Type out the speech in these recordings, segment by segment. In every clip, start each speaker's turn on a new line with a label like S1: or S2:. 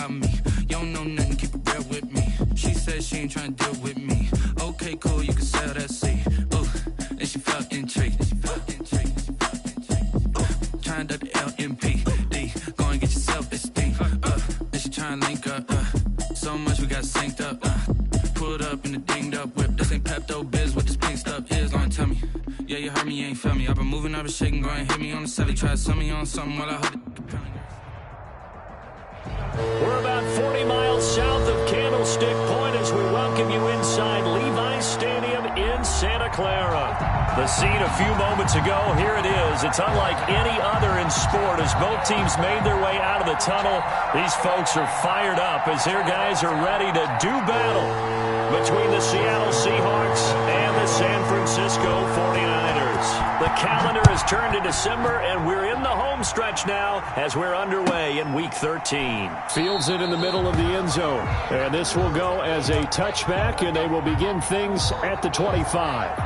S1: about me. You don't know nothing, keep it real with me. She said she ain't trying to deal with me. Okay, cool, you can sell that seat. Ooh, and she felt intrigued. Trying to the LMPD. Go and get your self-esteem. And she trying to link up. So much we got synced up. Pulled up in the dinged up whip. This ain't Pepto-Biz, what this pink stuff is. Don't tell me. Yeah, you heard me, you ain't feel me. I've been moving, I've been shaking. Go and hit me on the celly. Try to sum me on something while I hold it.
S2: We're about 40 miles south of Candlestick Point as we welcome you inside Levi's Stadium in Santa Clara. The scene a few moments ago, here it is. It's unlike any other in sport as both teams made their way out of the tunnel. These folks are fired up as their guys are ready to do battle between the Seattle Seahawks and the San Francisco 49ers. The calendar has turned to December, and we're in the home stretch now as we're underway in Week 13.
S3: Fields it in the middle of the end zone. And this will go as a touchback, and they will begin things at the 25.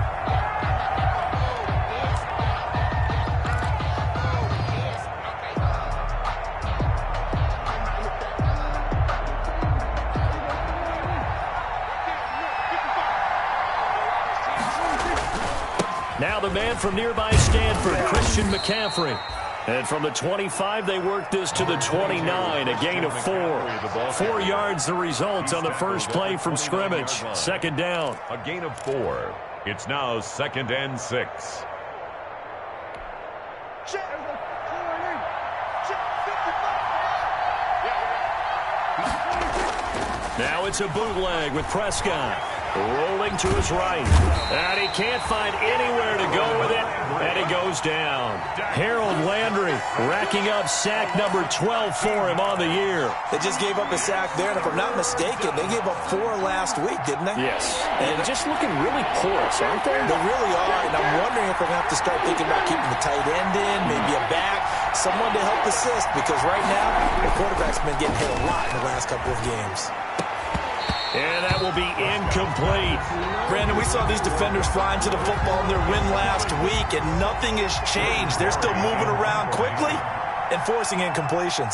S2: Now the man from nearby Stanford, Christian McCaffrey. And from the 25, they work this to the 29, a gain of 4. 4 yards the result on the first play from scrimmage. Second down.
S4: A gain of 4. It's now 2nd and 6.
S2: Now it's a bootleg with Prescott. Rolling to his right. And he can't find anywhere to go with it. And he goes down. Harold Landry racking up sack number 12 for him on the year.
S5: They just gave up a sack there, and if I'm not mistaken, they gave up 4 last week, didn't they?
S3: Yes. And just looking really porous, aren't they?
S5: They really are, and I'm wondering if they're going to have to start thinking about keeping the tight end in, maybe a back, someone to help assist, because right now, the quarterback's been getting hit a lot in the last couple of games.
S2: And that will be incomplete.
S5: Brandon, we saw these defenders flying to the football in their win last week, and nothing has changed. They're still moving around quickly and forcing incompletions.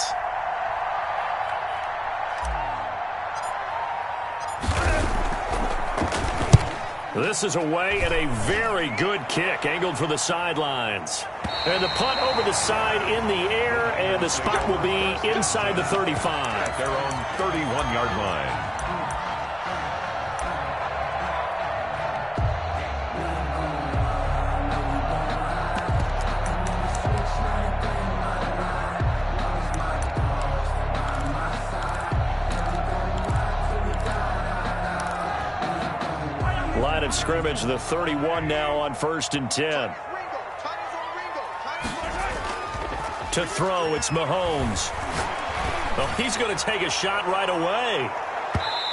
S2: This is away and a very good kick angled for the sidelines. And the punt over the side in the air, and the spot will be inside the 35.
S4: At their own 31-yard line.
S2: Line of scrimmage, the 31 now on 1st and 10. To throw, it's Mahomes. Oh, he's going to take a shot right away.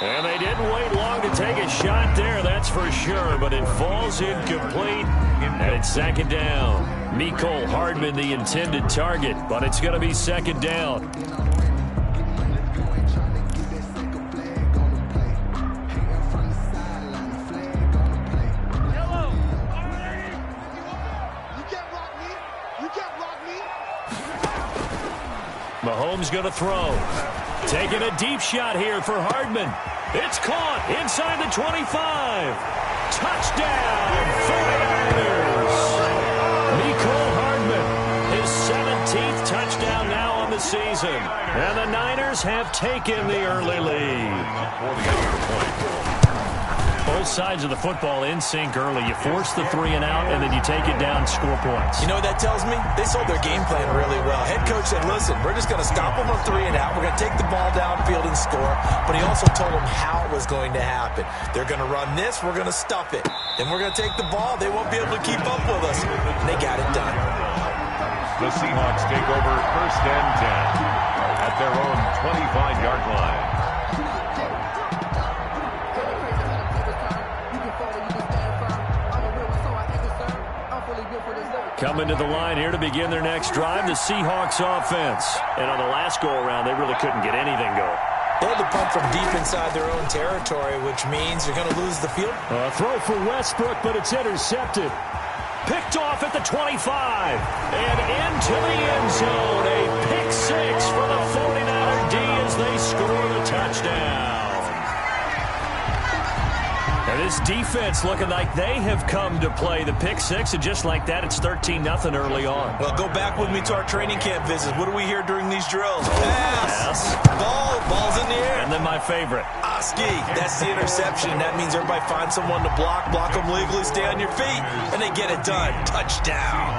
S2: And they didn't wait long to take a shot there, that's for sure. But it falls incomplete, and it's 2nd down. Mecole Hardman, the intended target, but it's going to be 2nd down. Mahomes going to throw. Taking a deep shot here for Hardman. It's caught inside the 25. Touchdown, 49ers. Mecole Hardman, his 17th touchdown now on the season. And the Niners have taken the early lead. Both sides of the football in sync early. You force the 3 and out, and then you take it down, score points.
S5: You know what that tells me? They sold their game plan really well. Head coach said, listen, we're just going to stop them on 3 and out. We're going to take the ball downfield and score. But he also told them how it was going to happen. They're going to run this. We're going to stuff it. Then we're going to take the ball. They won't be able to keep up with us. And they got it done.
S4: The Seahawks take over 1st and 10 at their own 25-yard line.
S2: Coming to the line here to begin their next drive, the Seahawks offense. And on the last go-around, they really couldn't get anything going.
S5: They had to punt from deep inside their own territory, which means you're going to lose the field.
S2: Throw for Westbrook, but it's intercepted. Picked off at the 25. And into the end zone. A pick 6 for the 49er D as as they score the touchdown. And this defense looking like they have come to play the pick six, and just like that, it's 13-0 early on.
S5: Well, go back with me to our training camp visits. What do we hear during these drills? Pass. Ball's in the air.
S2: And then my favorite.
S5: Oski, that's the interception. That means everybody finds someone to block them legally, stay on your feet, and they get it done. Touchdown.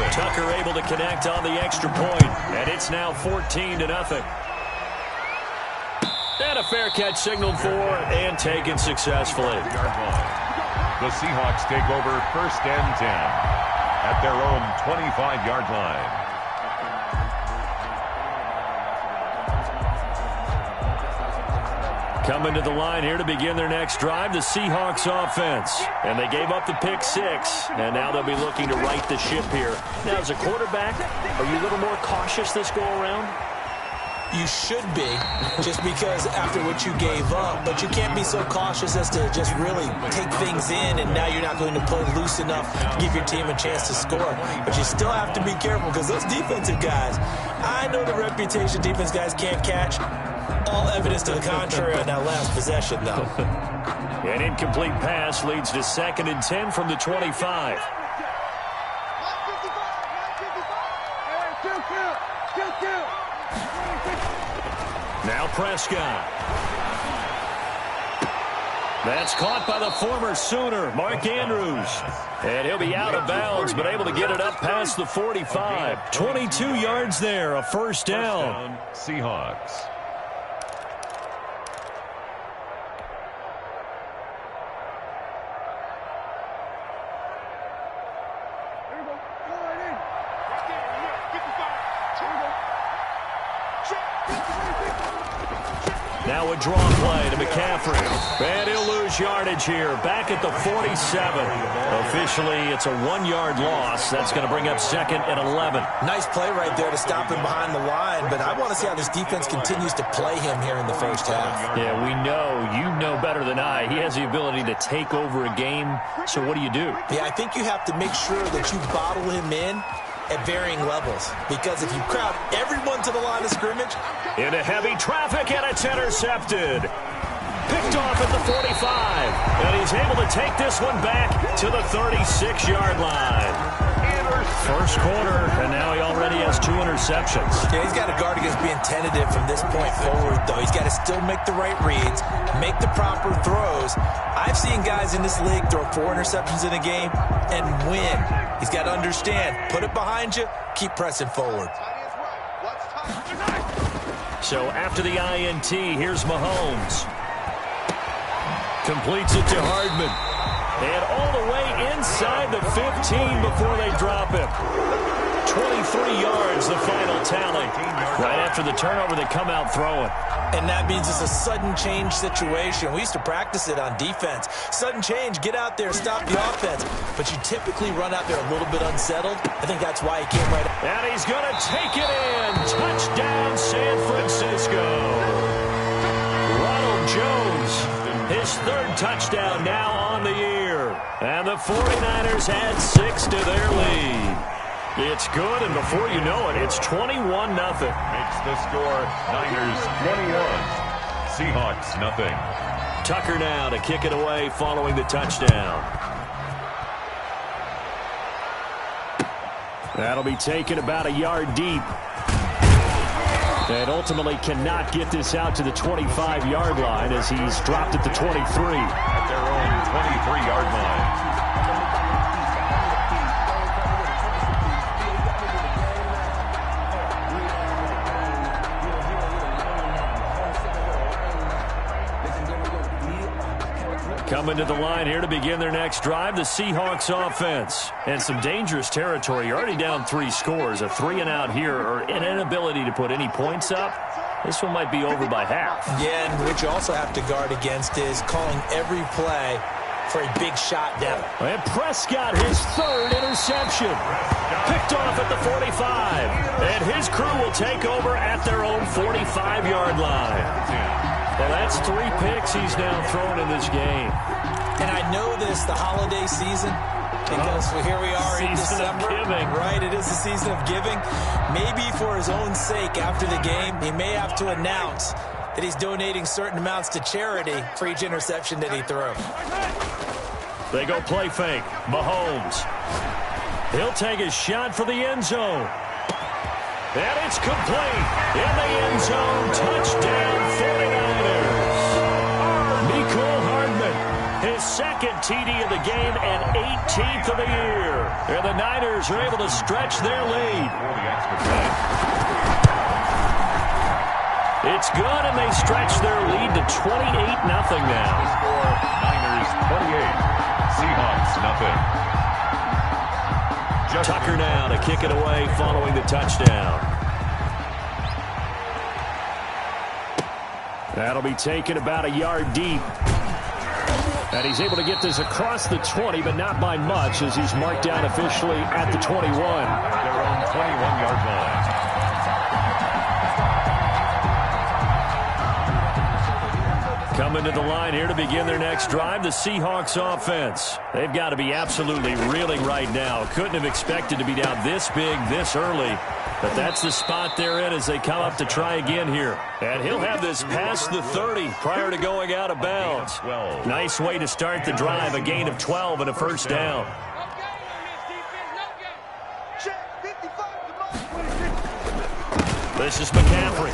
S2: Tucker able to connect on the extra point, and it's now 14-0. And a fair catch signaled for and taken successfully.
S4: The Seahawks take over 1st and 10 at their own 25-yard line.
S2: Coming to the line here to begin their next drive, the Seahawks offense. And they gave up the pick six, and now they'll be looking to right the ship here. Now, as a quarterback, are you a little more cautious this go-around?
S5: You should be, just because after what you gave up, but you can't be so cautious as to just really take things in, and now you're not going to play loose enough to give your team a chance to score. But you still have to be careful, because those defensive guys, I know the reputation defense guys can't catch. All evidence to the contrary on that last possession, though.
S2: An incomplete pass leads to 2nd and 10 from the 25. Now Prescott. That's caught by the former Sooner, Mark Andrews. And he'll be out of bounds, but able to get it up past the 45. 22 yards there, a first down.
S4: Seahawks.
S2: Now a draw play to McCaffrey. And he'll lose yardage here. Back at the 47. Officially, it's a 1-yard loss. That's going to bring up 2nd and 11.
S5: Nice play right there to stop him behind the line, but I want to see how this defense continues to play him here in the first half.
S2: Yeah, we know. You know better than I. He has the ability to take over a game. So what do you do?
S5: Yeah, I think you have to make sure that you bottle him in at varying levels, because if you crowd everyone to the line of scrimmage.
S2: Into heavy traffic, and it's intercepted. Picked off at the 45, and he's able to take this one back to the 36-yard line. First quarter, and now he already has 2 interceptions.
S5: Yeah, he's got to guard against being tentative from this point forward, though. He's got to still make the right reads, make the proper throws. I've seen guys in this league throw 4 interceptions in a game and win. He's got to understand, put it behind you, keep pressing forward.
S2: So after the INT, here's Mahomes. Completes it to Hardman. And all the way inside the 15 before they drop him. 23 yards, the final tally. Right after the turnover, they come out throwing.
S5: And that means it's a sudden change situation. We used to practice it on defense. Sudden change, get out there, stop the offense. But you typically run out there a little bit unsettled. I think that's why he came right out.
S2: And he's going to take it in. Touchdown, San Francisco. Ronald Jones, his 3rd touchdown now on the year. And the 49ers add 6 to their lead. It's good, and before you know it, it's 21-0.
S4: Makes the score Niners 21, Seahawks nothing.
S2: Tucker now to kick it away following the touchdown. That'll be taken about a yard deep. And ultimately cannot get this out to the 25-yard line as he's dropped at the 23.
S4: At their own 23-yard line.
S2: Coming to the line here to begin their next drive, the Seahawks offense. And some dangerous territory. You're already down 3 scores. A 3-and-out here, or an inability to put any points up. This one might be over by half.
S5: Yeah, and what you also have to guard against is calling every play for a big shot down.
S2: And Prescott, his 3rd interception. Picked off at the 45. And his crew will take over at their own 45-yard line. Well, that's 3 picks he's now thrown in this game.
S5: And I know this, the holiday season, because here we are in
S3: Season of
S5: December.
S3: giving.
S5: Right, it is the season of giving. Maybe for his own sake after the game, he may have to announce that he's donating certain amounts to charity for each interception that he threw.
S3: They go play fake. Mahomes. He'll take a shot for the end zone. And it's complete. In the end zone. Touchdown 49ers. Mecole Hardman. His second TD of the game and 18th of the year. And the Niners are able to stretch their lead. It's good, and they stretch their lead to 28-0 now.
S4: Score Niners 28, Seahawks nothing.
S3: Tucker now to kick it away following the touchdown. That'll be taken about a yard deep. And he's able to get this across the 20, but not by much, as he's marked down officially at the 21.
S4: Their own 21-yard line.
S3: Coming to the line here to begin their next drive, the Seahawks offense. They've got to be absolutely reeling right now. Couldn't have expected to be down this big, this early. But that's the spot they're in as they come up to try again here. And he'll have this past the 30 prior to going out of bounds. Nice way to start the drive, a gain of 12 and a first down. This is McCaffrey.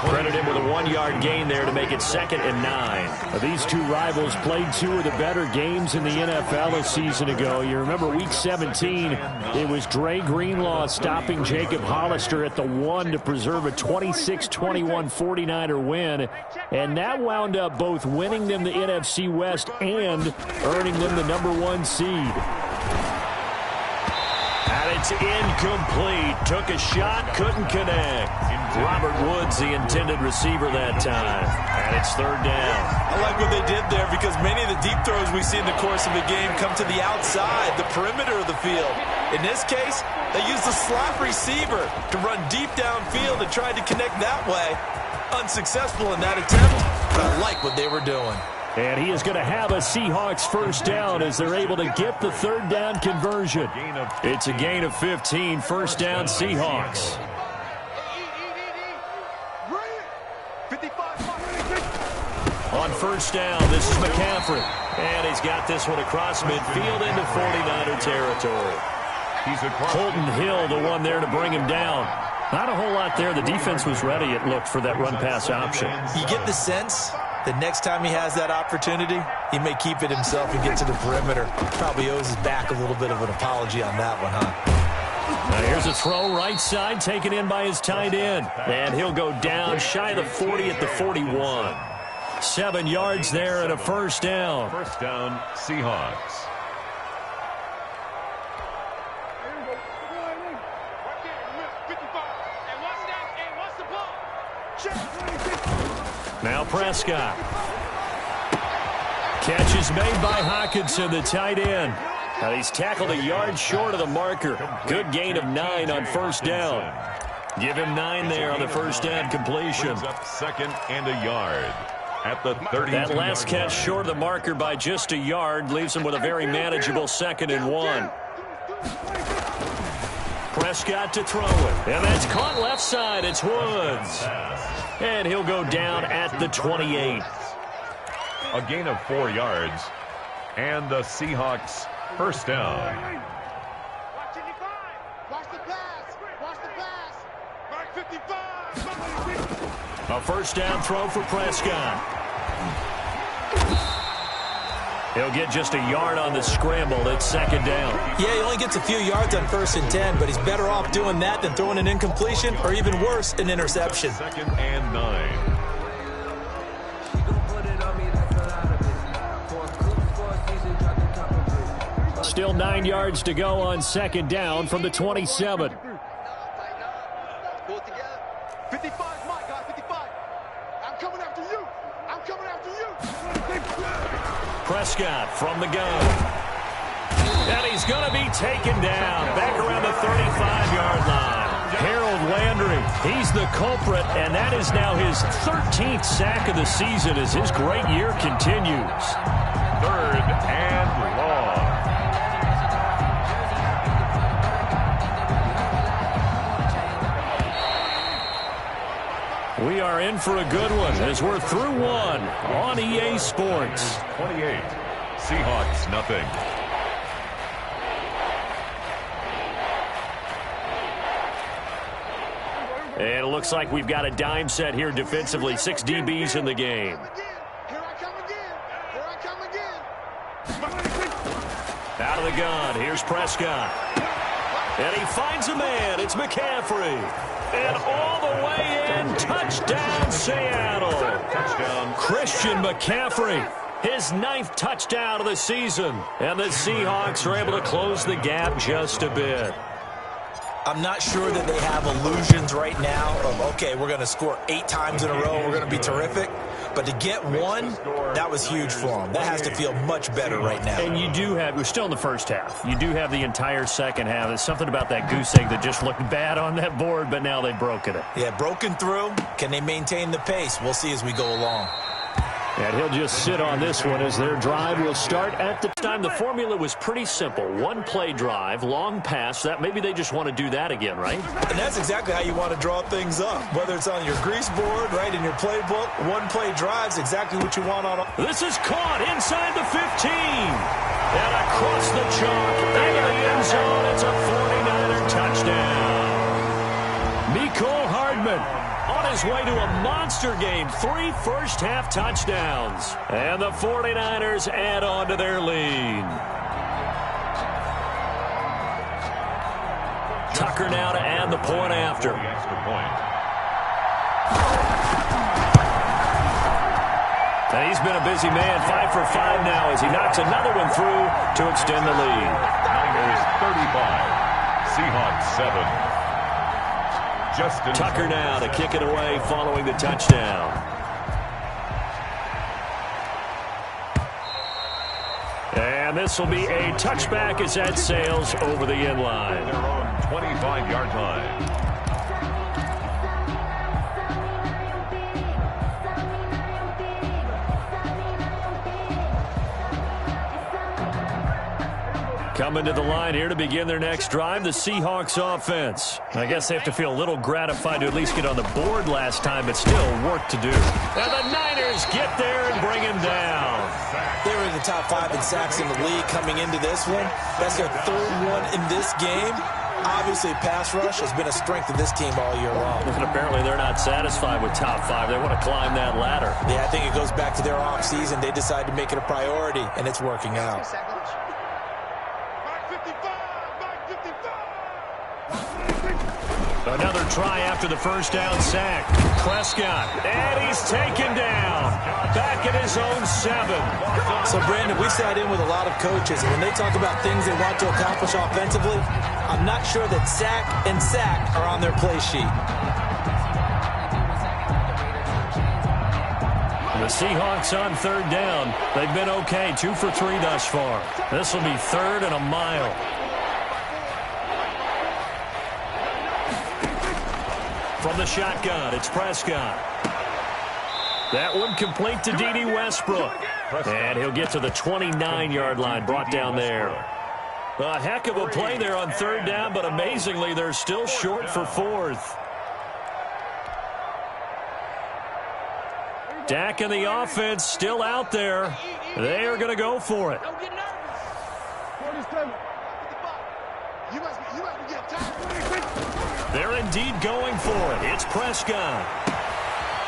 S3: Credit him with a 1-yard gain there to make it 2nd and 9. These two rivals played two of the better games in the NFL a season ago. You remember Week 17, it was Dre Greenlaw stopping Jacob Hollister at the 1 to preserve a 26-21 49er win. And that wound up both winning them the NFC West and earning them the #1 seed. And it's incomplete. Took a shot, couldn't connect. Robert Woods, the intended receiver that time. And it's 3rd down.
S5: I like what they did there because many of the deep throws we see in the course of a game come to the outside, the perimeter of the field. In this case, they used the slot receiver to run deep downfield and tried to connect that way. Unsuccessful in that attempt, but I like what they were doing.
S3: And he is going to have a Seahawks first down as they're able to get the 3rd down conversion. It's a gain of 15, first down Seahawks. On first down, this is McCaffrey. And he's got this one across midfield into 49er territory. Holton Hill, the one there to bring him down. Not a whole lot there. The defense was ready, it looked, for that run-pass option.
S5: You get the sense that next time he has that opportunity, he may keep it himself and get to the perimeter. Probably owes his back a little bit of an apology on that one, huh?
S3: Now here's a throw right side, taken in by his tight end. And he'll go down shy of the 40 at the 41. 7 yards there and a first down.
S4: First down, Seahawks.
S3: Now Prescott. Catch is made by Hockenson, the tight end. Now he's tackled a yard short of the marker. Good gain of 9 on first down. Give him 9 there on the first down completion.
S4: Up 2nd and a yard at the 30.
S3: That last catch short of the marker by just a yard leaves him with a very manageable 2nd and 1. Prescott to throw it. And that's caught left side. It's Woods. And he'll go down at the 28.
S4: A gain of 4 yards. And the Seahawks first down.
S6: Watch the pass. Watch the pass. Mark 55.
S3: A first down throw for Prescott. He'll get just a yard on the scramble. It's 2nd down.
S5: Yeah, he only gets a few yards on 1st and 10, but he's better off doing that than throwing an incompletion or even worse, an interception.
S4: 2nd and 9.
S3: Still 9 yards to go on 2nd down from the 27.
S6: Pull it together. 55, my guy, 55. I'm coming after you. I'm coming after you.
S3: Prescott from the gun. And he's going to be taken down back around the 35-yard line.
S2: Harold Landry, he's the culprit, and that is now his 13th sack of the season as his great year continues.
S4: 3rd and long.
S2: We are in for a good one as we're through one on EA Sports.
S4: 28. Seahawks, nothing.
S2: And it looks like we've got a dime set here defensively. 6 DBs in the game.
S6: Here I come again. Here I come again.
S2: Out of the gun. Here's Prescott. And he finds a man. It's McCaffrey. And all the way in. Touchdown, Seattle.
S4: Touchdown.
S2: Christian McCaffrey. His 9th touchdown of the season. And the Seahawks are able to close the gap just a bit.
S5: I'm not sure that they have illusions right now of, okay, we're going to score 8 times in a row, we're going to be terrific. But to get one, that was huge for them. That has to feel much better right now.
S2: And you do have, we're still in the first half. You do have the entire second half. There's something about that goose egg that just looked bad on that board, but now they've broken it.
S5: Yeah, broken through. Can they maintain the pace? We'll see as we go along.
S2: And he'll just sit on this one as their drive will start at the time. The formula was pretty simple. 1-play drive, long pass. That maybe they just want to do that again, right?
S5: And that's exactly how you want to draw things up. Whether it's on your grease board, right, in your playbook, 1-play drive's exactly what you want on.
S2: This is caught inside the 15. And across the chalk into the end zone. It's a 49er touchdown. Mecole Hardman on his way to a monster game. 3 first-half touchdowns. And the 49ers add on to their lead. Tucker now to add the point after.
S4: The extra point.
S2: And he's been a busy man. 5 for 5 now as he knocks another one through to extend the lead.
S4: Niners 35. Seahawks 7. Justin
S2: Tucker now to kick it away following the touchdown. And this will be a touchback as that sails over the end line.
S4: their own 25-yard line.
S2: Coming to the line here to begin their next drive, the Seahawks offense. I guess they have to feel a little gratified to at least get on the board last time, but still work to do. And the Niners get there and bring him down.
S5: They were in the top 5 in sacks in the league coming into this one. That's their 3rd one in this game. Obviously, pass rush has been a strength of this team all year long.
S2: And apparently they're not satisfied with top 5. They want to climb that ladder.
S5: Yeah, I think it goes back to their offseason. They decided to make it a priority, and it's working out.
S2: Another try after the first down sack. Prescott, and he's taken down. Back at his own 7.
S5: So, Brandon, we sat in with a lot of coaches, and when they talk about things they want to accomplish offensively, I'm not sure that sack and sack are on their play sheet.
S2: The Seahawks on 3rd down. They've been okay, 2 for 3 thus far. This will be 3rd and a mile. From the shotgun, it's Prescott. That one complete to D.D. Westbrook. And he'll get to the 29-yard line, brought down there. A heck of a play there on 3rd down, but amazingly, they're still short for 4th. Dak and the offense still out there. They are going to go for it. They're indeed going for it. It's Prescott.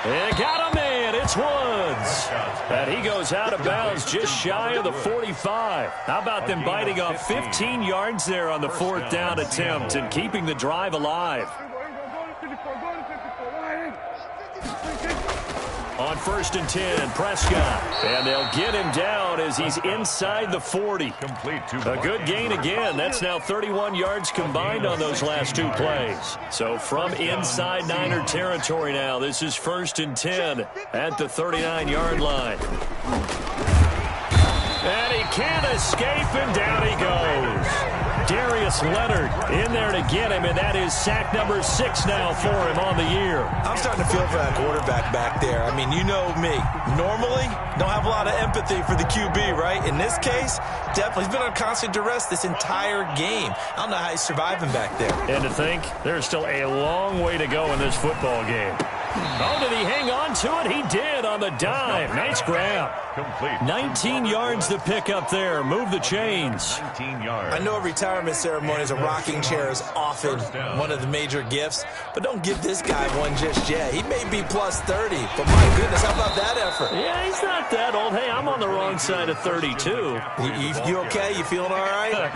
S2: And got him in. It's Woods. And he goes out of bounds just shy of the 45. How about them biting off 15 yards there on the 4th down attempt and keeping the drive alive? On 1st and 10, Prescott. And they'll get him down as he's inside the 40. A good gain again. That's now 31 yards combined on those last 2 plays. So from inside Niner territory now, this is 1st and 10 at the 39-yard line. And he can't escape, and down he goes. Darius Leonard in there to get him, and that is sack number 6 now for him on the year.
S5: I'm starting to feel for that quarterback back there. I mean, you know me. Normally, don't have a lot of empathy for the QB, right? In this case, definitely. He's been on constant duress this entire game. I don't know how he's surviving back there.
S2: And to think, there's still a long way to go in this football game. Oh, did he hang on to it? He did on the dive. Nice grab.
S4: Complete.
S2: 19 yards to pick up there. Move the chains.
S4: 19 yards.
S5: I know a retirement ceremony is a rocking chair is often one of the major gifts, but don't give this guy one just yet. He may be plus 30, but my goodness, how about that effort?
S2: Yeah, he's not that old. Hey, I'm on the wrong side of 32.
S5: You okay? You feeling all right?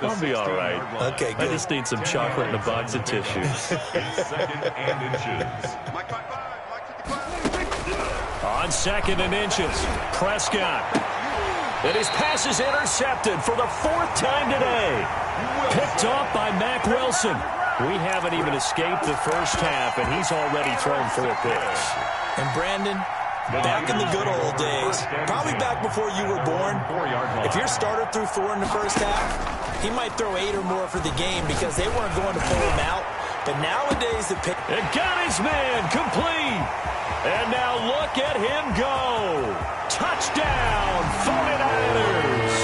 S2: I'll be all right.
S5: Okay, good.
S2: I just need some chocolate and a box of tissues.
S4: Second and inches.
S2: On 2nd and inches, Prescott. And his pass is intercepted for the 4th time today. Picked off by Mack Wilson. We haven't even escaped the first half, and he's already thrown 4 picks.
S5: And Brandon, back in the good old days, probably back before you were born, if your starter threw 4 in the first half, he might throw 8 or more for the game because they weren't going to pull him out. But nowadays, the pick...
S2: It got his man complete. And now look at him go. Touchdown, 49ers.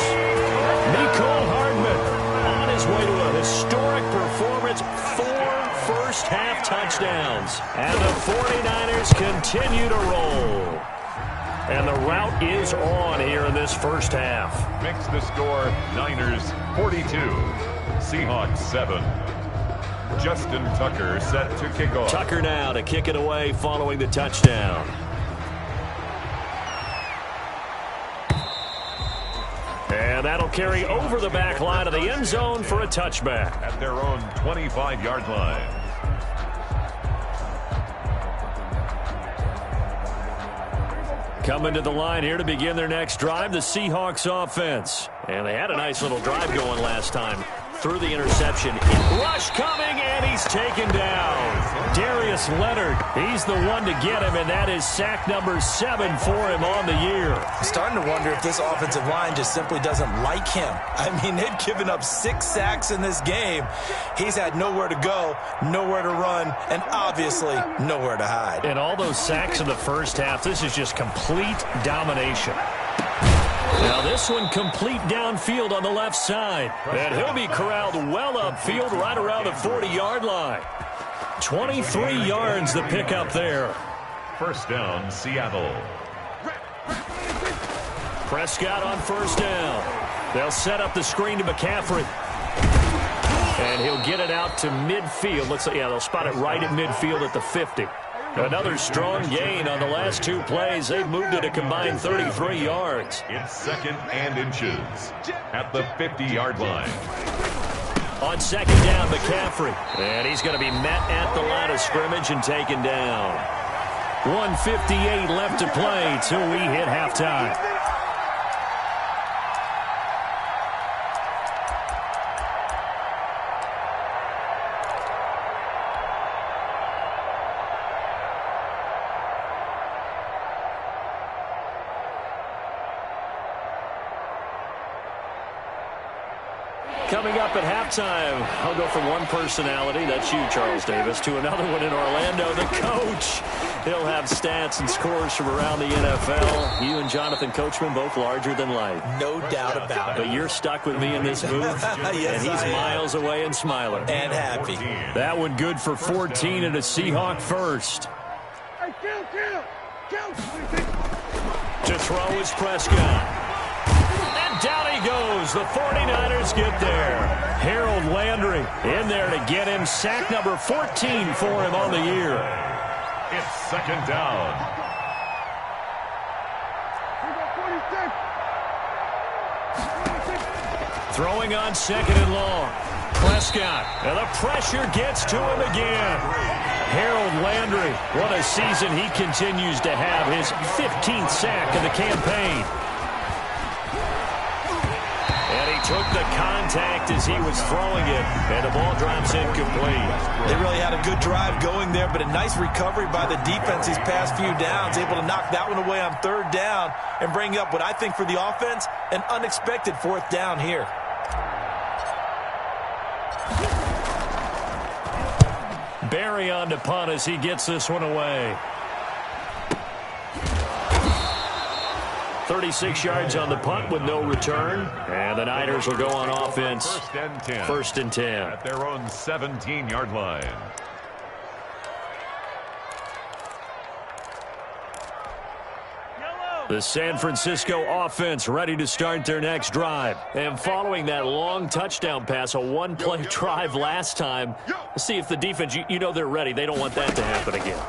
S2: Mecole Hardman on his way to a historic performance. 4 first-half touchdowns. And the 49ers continue to roll. And the route is on here in this first half.
S4: Makes the score Niners 42, Seahawks 7. Justin Tucker set to kick off.
S2: Tucker now to kick it away following the touchdown. And that'll carry over the back line of the end zone for a touchback.
S4: At their own 25-yard line.
S2: Coming to the line here to begin their next drive, the Seahawks offense. And they had a nice little drive going last time. Through the interception. Rush coming, and he's taken down. Darius Leonard, he's the one to get him, and that is sack number 7 for him on the year.
S5: I'm starting to wonder if this offensive line just simply doesn't like him. I mean, they've given up 6 sacks in this game. He's had nowhere to go, nowhere to run, and obviously nowhere to hide.
S2: And all those sacks in the first half, this is just complete domination. Now this one complete downfield on the left side. And he'll be corralled well upfield right around the 40-yard line. 23 yards to pick up there.
S4: First down, Seattle.
S2: Prescott on first down. They'll set up the screen to McCaffrey. And he'll get it out to midfield. Looks like, yeah, they'll spot it right at midfield at the 50. Another strong gain on the last 2 plays. They've moved it a combined 33 yards.
S4: It's 2nd and inches at the 50-yard line.
S2: On 2nd down, McCaffrey. And he's going to be met at the line of scrimmage and taken down. 1:58 left to play till we hit halftime. Coming up at halftime, I'll go from one personality, that's you, Charles Davis, to another one in Orlando, the coach. He'll have stats and scores from around the NFL. You and Jonathan Coachman, both larger than life.
S5: No doubt about it.
S2: But you're stuck with me in this booth,
S5: Yes,
S2: and he's miles away and smiling.
S5: And happy.
S2: That one good for 14 and a Seahawk first. To throw is Prescott. Down he goes. The 49ers get there. Harold Landry in there to get him. Sack number 14 for him on the year.
S4: It's 2nd down.
S2: Throwing on 2nd and long. Prescott. And the pressure gets to him again. Harold Landry. What a season he continues to have. His 15th sack of the campaign. Took the contact as he was throwing it, and the ball drops incomplete.
S5: They really had a good drive going there, but a nice recovery by the defense these past few downs, able to knock that one away on 3rd down and bring up what I think for the offense, an unexpected 4th down here.
S2: Barry on to punt as he gets this one away. 36 yards on the punt with no return. And the Niners will go on offense. First and 10.
S4: At their own 17-yard line.
S2: The San Francisco offense ready to start their next drive. And following that long touchdown pass, a one-play drive last time, let's see if the defense, you know they're ready. They don't want that to happen again.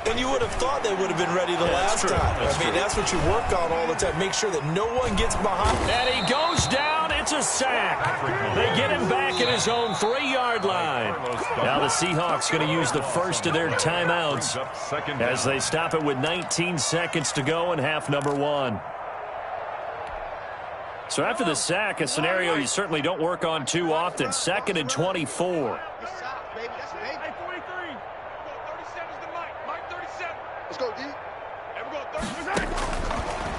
S5: And you would have thought they would have been ready the last time. That's what you work on all the time. Make sure that no one gets behind.
S2: And he goes down. It's a sack. They get him back at his own 3-yard line. Now the Seahawks going to use the first of their timeouts as they stop it with 19 seconds to go in half number 1. So after the sack, a scenario you certainly don't work on too often. 2nd and 24.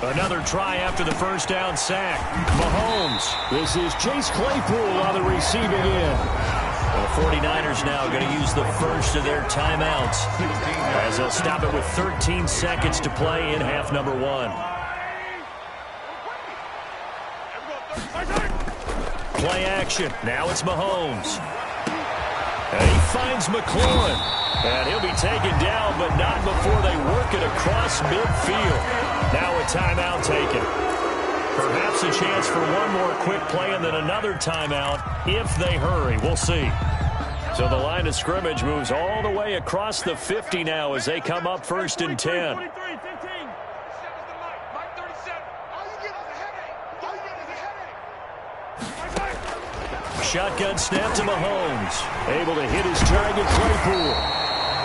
S2: Another try after the first down sack. Mahomes. This is Chase Claypool on the receiving end. The 49ers now going to use the first of their timeouts as they'll stop it with 13 seconds to play in half number 1. Play action. Now it's Mahomes. And he finds McLaurin. And he'll be taken down, but not before they work it across midfield. Now a timeout taken. Perhaps a chance for one more quick play and then another timeout if they hurry. We'll see. So the line of scrimmage moves all the way across the 50 now as they come up first and 10. Shotgun snap to Mahomes. Able to hit his target, Claypool.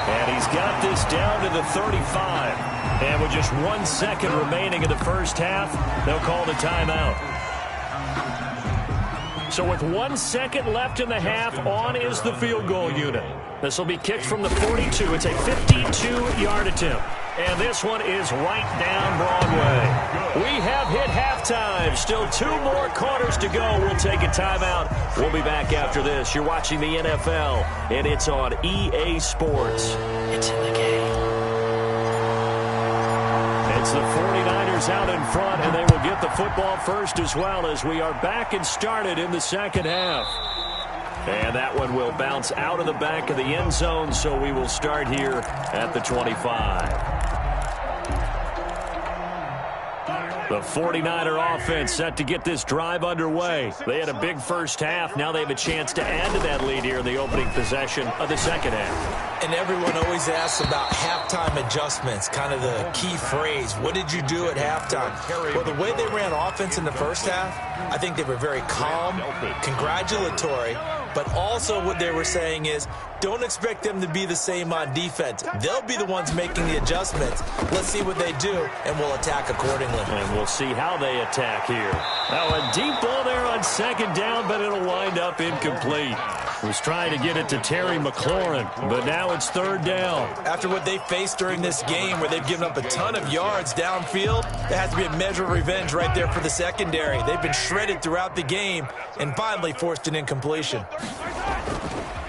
S2: And he's got this down to the 35. And with just 1 second remaining in the first half, they'll call the timeout. So with 1 second left in the half, on is the field goal unit. This will be kicked from the 42. It's a 52-yard attempt. And this one is right down Broadway. We have hit halftime. Still 2 more quarters to go. We'll take a timeout. We'll be back after this. You're watching the NFL, and it's on EA Sports. It's in the game. It's the 49ers out in front, and they will get the football first as well as we are back and started in the second half. And that one will bounce out of the back of the end zone, so we will start here at the 25. The 49er offense set to get this drive underway. They had a big first half. Now they have a chance to add to that lead here in the opening possession of the second half.
S5: And everyone always asks about halftime adjustments, kind of the key phrase. What did you do at halftime? Well, the way they ran offense in the first half, I think they were very calm, congratulatory, but also what they were saying is don't expect them to be the same on defense. They'll be the ones making the adjustments. Let's see what they do, and we'll attack accordingly.
S2: And we'll see how they attack here. Now a deep ball there on second down, but it'll wind up incomplete. Was trying to get it to Terry McLaurin, but now it's third down.
S5: After what they faced during this game where they've given up a ton of yards downfield, there has to be a measure of revenge right there for the secondary. They've been shredded throughout the game and finally forced an incompletion.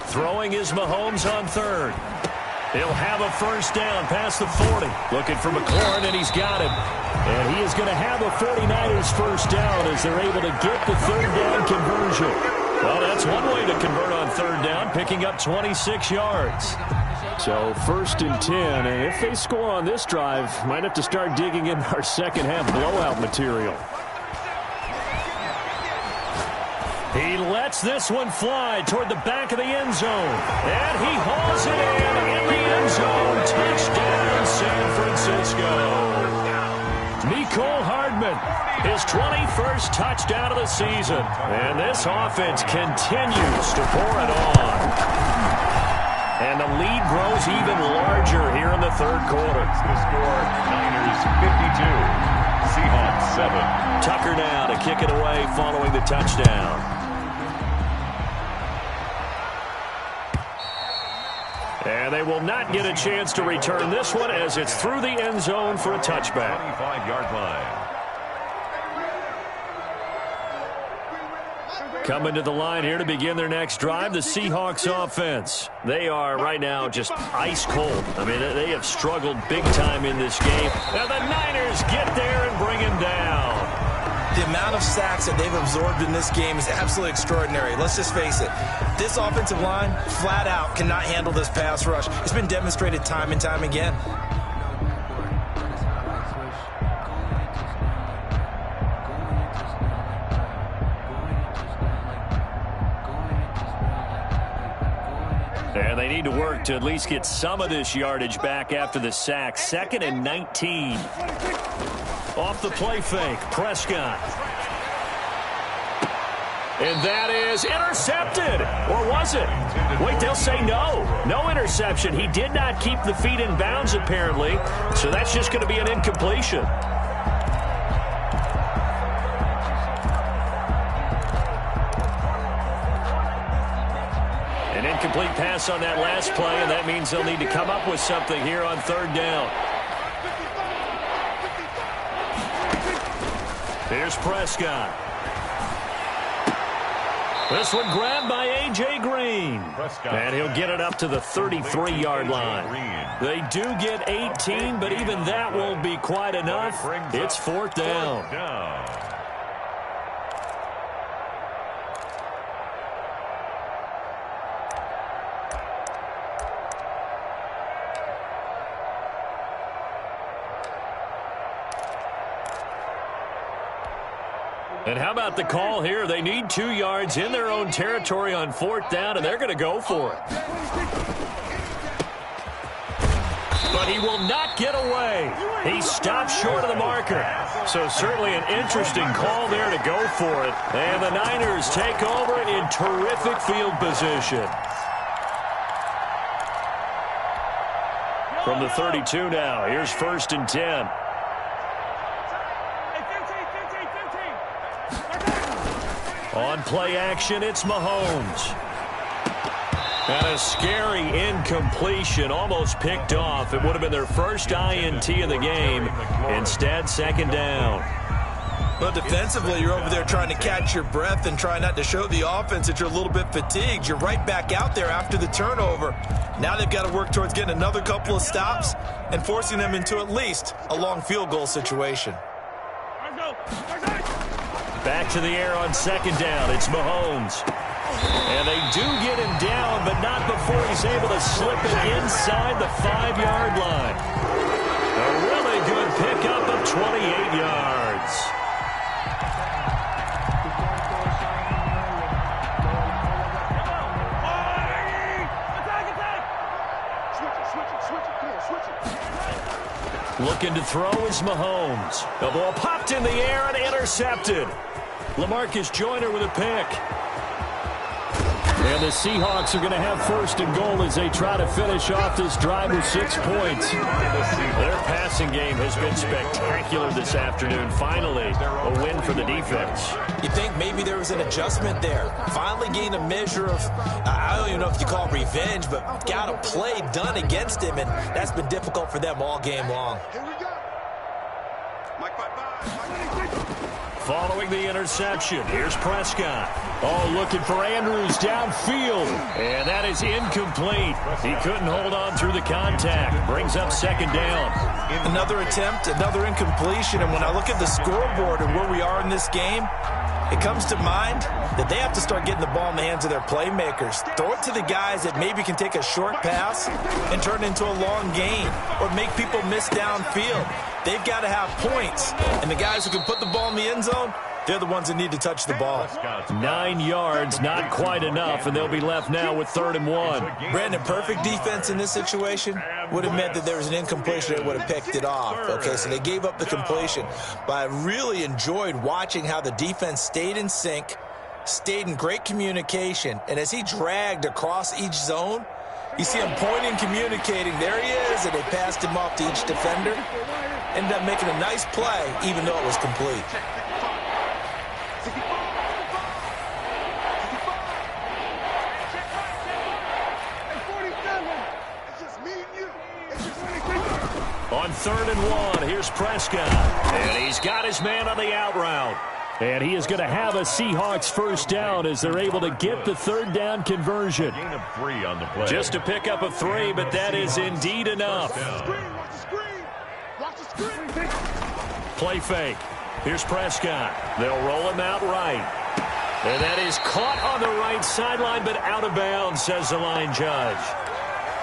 S2: Throwing is Mahomes on third. He'll have a first down past the 40. Looking for McLaurin, and he's got him. And he is going to have a 49ers first down as they're able to get the third down conversion. Well, that's one way to convert on third down, picking up 26 yards. So first and 10, and if they score on this drive, might have to start digging in our second half blowout material. He lets this one fly toward the back of the end zone. And he hauls it in the end zone. Touchdown, San Francisco. Mecole Hardman, his 21st touchdown of the season. And this offense continues to pour it on. And the lead grows even larger here in the third quarter.
S4: The score, Niners 52, Seahawks 7.
S2: Tucker now to kick it away following the touchdown. And they will not get a chance to return this one as it's through the end zone for a touchback.
S4: 25-yard line.
S2: Coming to the line here to begin their next drive, the Seahawks offense. They are right now just ice cold. I mean, they have struggled big time in this game. Now the Niners get there and bring him down.
S5: The amount of sacks that they've absorbed in this game is absolutely extraordinary. Let's just face it. This offensive line, flat out, cannot handle this pass rush. It's been demonstrated time and time again.
S2: And they need to work to at least get some of this yardage back after the sack. 2nd and 19. Off the play fake, Prescott. And that is intercepted. Or was it? Wait, they'll say no. No interception. He did not keep the feet in bounds, apparently. So that's just going to be an incompletion. An incomplete pass on that last play, and that means they'll need to come up with something here on 3rd down. Here's Prescott. This one grabbed by A.J. Green. And he'll get it up to the 33-yard line. They do get 18, but even that won't be quite enough. It's 4th down. And how about the call here? They need 2 yards in their own territory on 4th down, and they're going to go for it. But he will not get away. He stopped short of the marker. So certainly an interesting call there to go for it. And the Niners take over in terrific field position. From the 32 now, here's 1st and 10. On play action, it's Mahomes. And a scary incompletion, almost picked off. It would have been their first INT of the game. Instead, 2nd down.
S5: Well, defensively, you're over there trying to catch your breath and try not to show the offense that you're a little bit fatigued. You're right back out there after the turnover. Now they've got to work towards getting another couple of stops and forcing them into at least a long field goal situation.
S2: Back to the air on 2nd down. It's Mahomes. And they do get him down, but not before he's able to slip it inside the 5-yard line. A really good pickup of 28 yards. Looking to throw is Mahomes. The ball popped in the air and intercepted. LaMarcus Joyner with a pick. And the Seahawks are going to have 1st and goal as they try to finish off this drive with 6 points. Their passing game has been spectacular this afternoon. Finally, a win for the defense.
S5: You think maybe there was an adjustment there. Finally gained a measure of, I don't even know if you call it revenge, but got a play done against him, and that's been difficult for them all game long.
S6: Here we go. Mike, bye-bye.
S2: Following the interception, here's Prescott. Oh, looking for Andrews downfield. And that is incomplete. He couldn't hold on through the contact. Brings up 2nd down.
S5: Another attempt, another incompletion. And when I look at the scoreboard and where we are in this game, it comes to mind that they have to start getting the ball in the hands of their playmakers. Throw it to the guys that maybe can take a short pass and turn it into a long gain or make people miss downfield. They've got to have points. And the guys who can put the ball in the end zone, they're the ones that need to touch the ball.
S2: 9 yards, not quite enough, and they'll be left now with 3rd and 1.
S5: Brandon, perfect defense in this situation would have meant that there was an incompletion that would have picked it off. Okay, so they gave up the completion. But I really enjoyed watching how the defense stayed in sync, stayed in great communication, and as he dragged across each zone, you see him pointing, communicating. There he is, and they passed him off to each defender. Ended up making a nice play, even though it was complete.
S2: On 3rd and 1, here's Prescott. And he's got his man on the out route. And he is going to have a Seahawks first down as they're able to get the third down conversion.
S4: Gain of 3 on the play.
S2: Just a pickup of 3, but that is indeed enough. Play fake. Here's Prescott. They'll roll him out right. And that is caught on the right sideline, but out of bounds, says the line judge.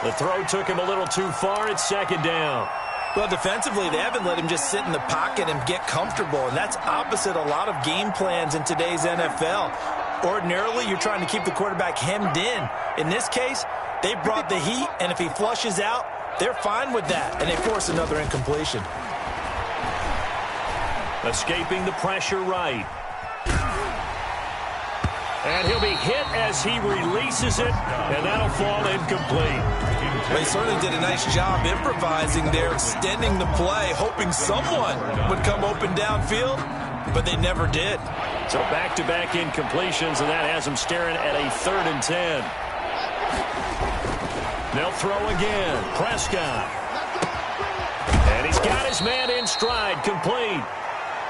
S2: The throw took him a little too far. It's second down.
S5: Well, defensively, they haven't let him just sit in the pocket and get comfortable, and that's opposite a lot of game plans in today's NFL. Ordinarily, you're trying to keep the quarterback hemmed in. In this case, they brought the heat, and if he flushes out, they're fine with that, and they force another incompletion.
S2: Escaping the pressure right. And he'll be hit as he releases it, and that'll fall incomplete.
S5: They certainly did a nice job improvising there, extending the play, hoping someone would come open downfield, but they never did.
S2: So back-to-back incompletions, and that has them staring at a 3rd and 10. They'll throw again. Prescott. And he's got his man in stride, complete.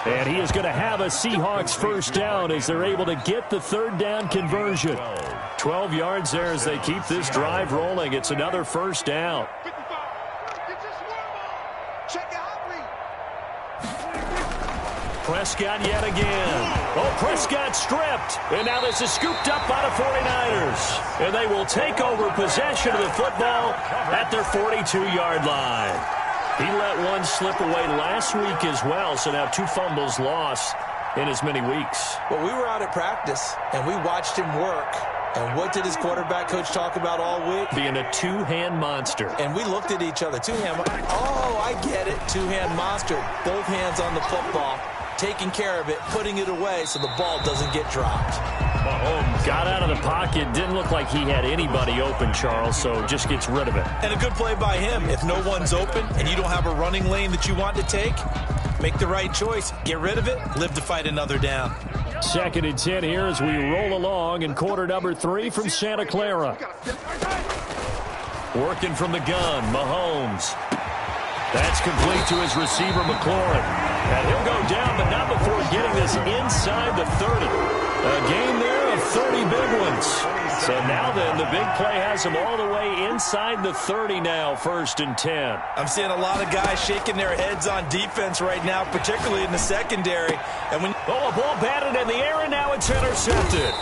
S2: And he is going to have a Seahawks first down as they're able to get the third down conversion. 12 yards there as they keep this drive rolling. It's another first down. Prescott yet again. Oh, Prescott stripped. And now this is scooped up by the 49ers. And they will take over possession of the football at their 42-yard line. He let one slip away last week as well, so now 2 fumbles lost in as many weeks.
S5: Well, we were out at practice, and we watched him work. And what did his quarterback coach talk about all week?
S2: Being a two-hand monster.
S5: And we looked at each other. Two-hand. Oh, I get it. Two-hand monster. Both hands on the football, taking care of it, putting it away so the ball doesn't get dropped.
S2: Mahomes got out of the pocket. Didn't look like he had anybody open, Charles, so just gets rid of it.
S5: And a good play by him. If no one's open and you don't have a running lane that you want to take, make the right choice. Get rid of it. Live to fight another down.
S2: 2nd and 10 here as we roll along in quarter number 3 from Santa Clara. Working from the gun, Mahomes. That's complete to his receiver, McLaurin. And he'll go down, but not before getting this inside the 30. A game there of 30 big ones. So now then, the big play has him all the way inside the 30 now, 1st and 10.
S5: I'm seeing a lot of guys shaking their heads on defense right now, particularly in the secondary. And when
S2: a ball batted in the air, and now it's intercepted.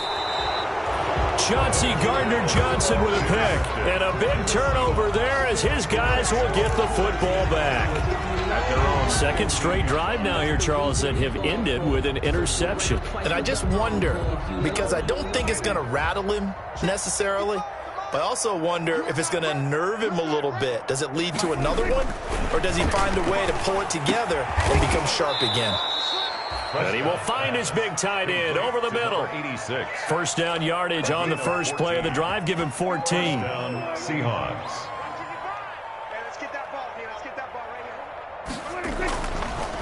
S2: Chauncey Gardner-Johnson with a pick. And a big turnover there as his guys will get the football back. 2nd straight drive now here, Charles, that have ended with an interception.
S5: And I just wonder, because I don't think it's going to rattle him necessarily, but I also wonder if it's going to unnerve him a little bit. Does it lead to another one? Or does he find a way to pull it together and become sharp again?
S2: And he will find his big tight end over the middle.
S4: 86.
S2: First down yardage on the first play of the drive. Give him 14.
S4: Seahawks.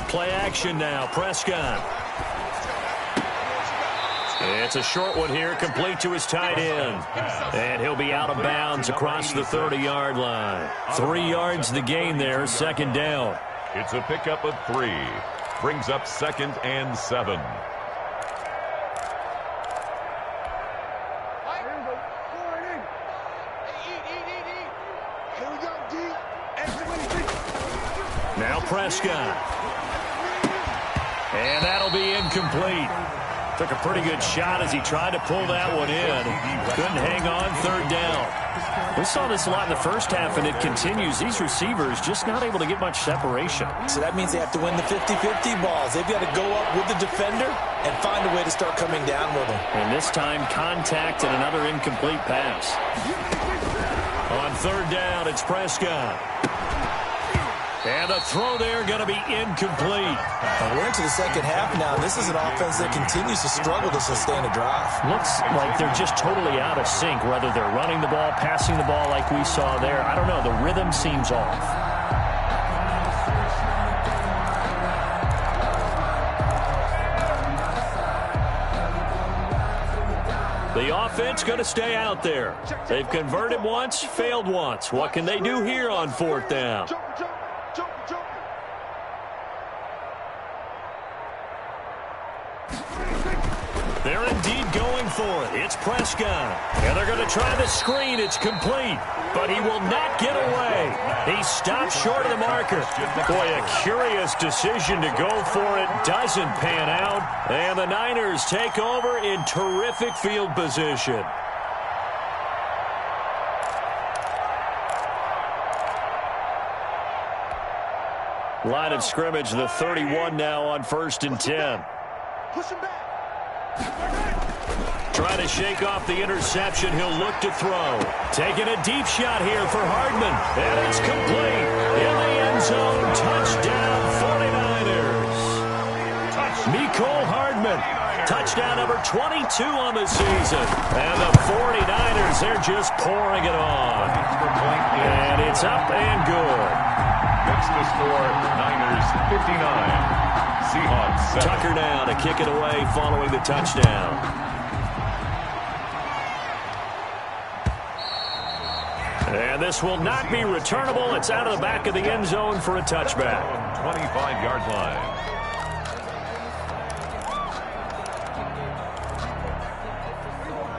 S2: Play action now. Prescott. It's a short one here, complete to his tight end. And he'll be out of bounds across the 30-yard line. 3 yards the gain there, 2nd down.
S4: It's a pickup of 3. Brings up 2nd and 7.
S2: Now Prescott. And that'll be incomplete. Took a pretty good shot as he tried to pull that one in. Couldn't hang on, 3rd down. We saw this a lot in the first half, and it continues. These receivers just not able to get much separation.
S5: So that means they have to win the 50-50 balls. They've got to go up with the defender and find a way to start coming down with them.
S2: And this time, contact and another incomplete pass. On 3rd down, it's Prescott. And the throw there going to be incomplete.
S5: And we're into the second half now. This is an offense that continues to struggle to sustain a drive.
S2: Looks like they're just totally out of sync, whether they're running the ball, passing the ball like we saw there. I don't know. The rhythm seems off. The offense going to stay out there. They've converted once, failed once. What can they do here on 4th down? They're indeed going for it. It's Prescott. And they're going to try the screen. It's complete. But he will not get away. He stops short of the marker. Boy, a curious decision to go for it. Doesn't pan out. And the Niners take over in terrific field position. Line of scrimmage, the 31 now on 1st and 10.
S6: Push him back.
S2: Trying to shake off the interception. He'll look to throw. Taking a deep shot here for Hardman. And it's complete. In the end zone. Touchdown 49ers. Mecole Hardman. Touchdown number 22 on the season. And the 49ers, they're just pouring it on. And it's up and good.
S4: Next to score, Niners 59. Seahawks 7.
S2: Tucker now to kick it away following the touchdown. And this will not be returnable. It's out of the back of the end zone for a touchback.
S4: 25-yard line.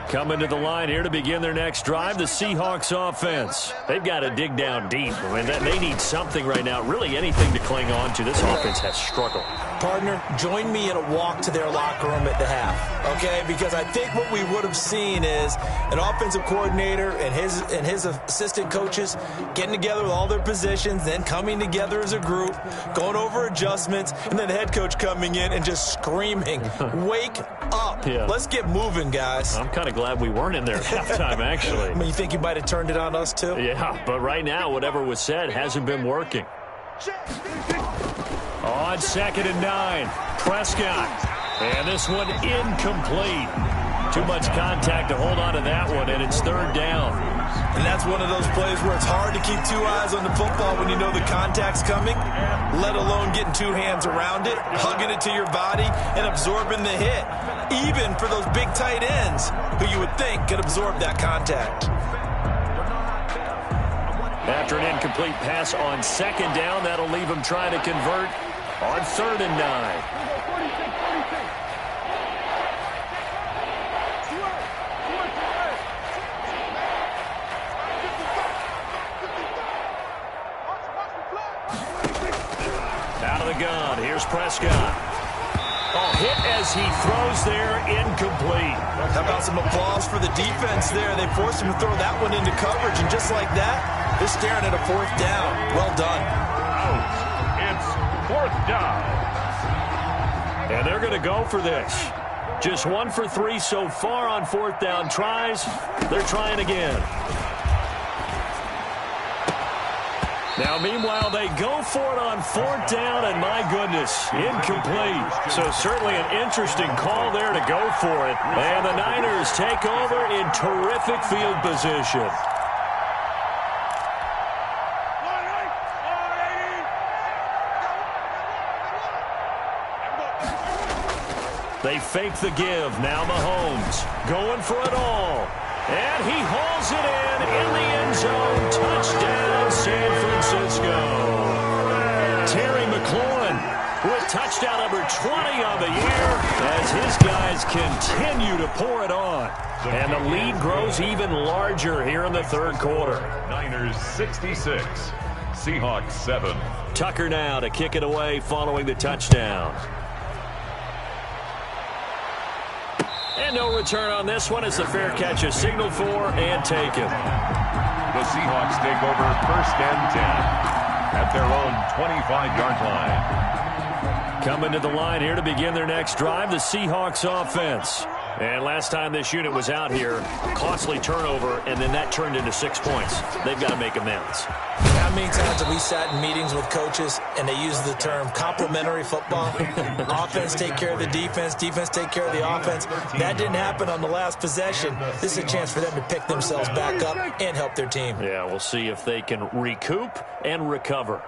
S2: Coming to the line here to begin their next drive, the Seahawks offense. They've got to dig down deep. I mean, they need something right now, really anything to cling on to. This offense has struggled.
S5: Partner, join me in a walk to their locker room at the half, okay? Because I think what we would have seen is an offensive coordinator and his assistant coaches getting together with all their positions, then coming together as a group, going over adjustments, and then the head coach coming in and just screaming, "Wake up.
S2: Yeah.
S5: Let's get moving, guys."
S2: I'm kind of glad we weren't in there at halftime, actually.
S5: I mean, you think you might have turned it on us, too?
S2: Yeah, but right now, whatever was said hasn't been working. On 2nd and 9, Prescott. And this one incomplete. Too much contact to hold on to that one, and it's 3rd down.
S5: And that's one of those plays where it's hard to keep 2 eyes on the football when you know the contact's coming, let alone getting 2 hands around it, hugging it to your body, and absorbing the hit, even for those big tight ends who you would think could absorb that contact.
S2: After an incomplete pass on 2nd down, that'll leave him trying to convert on 3rd and 9. Out of the gun, here's Prescott. Oh, hit as he throws there, incomplete.
S5: How about some applause for the defense there? They forced him to throw that one into coverage, and just like that, they're staring at a 4th down. Well done.
S4: Out. It's 4th down.
S2: And they're going to go for this. Just 1 for 3 so far on 4th down tries. They're trying again. Now, meanwhile, they go for it on 4th down, and my goodness, incomplete. So certainly an interesting call there to go for it. And the Niners take over in terrific field position. They fake the give. Now Mahomes going for it all. And he hauls it in the end zone. Touchdown, San Francisco. Terry McLaurin with touchdown number 20 on the year as his guys continue to pour it on. And the lead grows even larger here in the 3rd quarter.
S4: Niners 66. Seahawks 7.
S2: Tucker now to kick it away following the touchdown. And no return on this one as the fair catch is signaled for and taken.
S4: The Seahawks take over 1st and 10 at their own 25-yard line.
S2: Coming to the line here to begin their next drive, the Seahawks offense. And last time this unit was out here, costly turnover, and then that turned into 6 points. They've got to make amends.
S5: How many times have we sat in meetings with coaches and they use the term complementary football? Offense take care of the defense, defense take care of the offense. That didn't happen on the last possession. This is a chance for them to pick themselves back up and help their team.
S2: Yeah, we'll see if they can recoup and recover.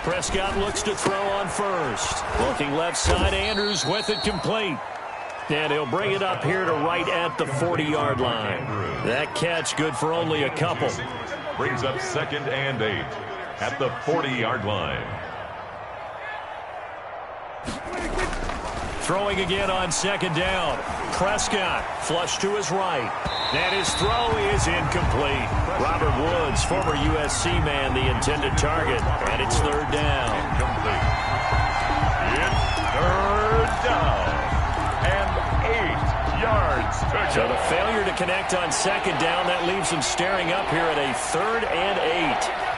S2: Prescott looks to throw on 1st. Looking left side, Andrews with it complete. And he'll bring it up here to right at the 40-yard line. That catch good for only a couple.
S4: Brings up 2nd and 8. at the 40-yard line.
S2: Throwing again on second down. Prescott flush to his right. And his throw is incomplete. Robert Woods, former USC man, the intended target. And it's third down.
S4: Incomplete. It's third down. And 8 yards to go.
S2: So the failure to connect on second down, that leaves him staring up here at a 3rd and 8.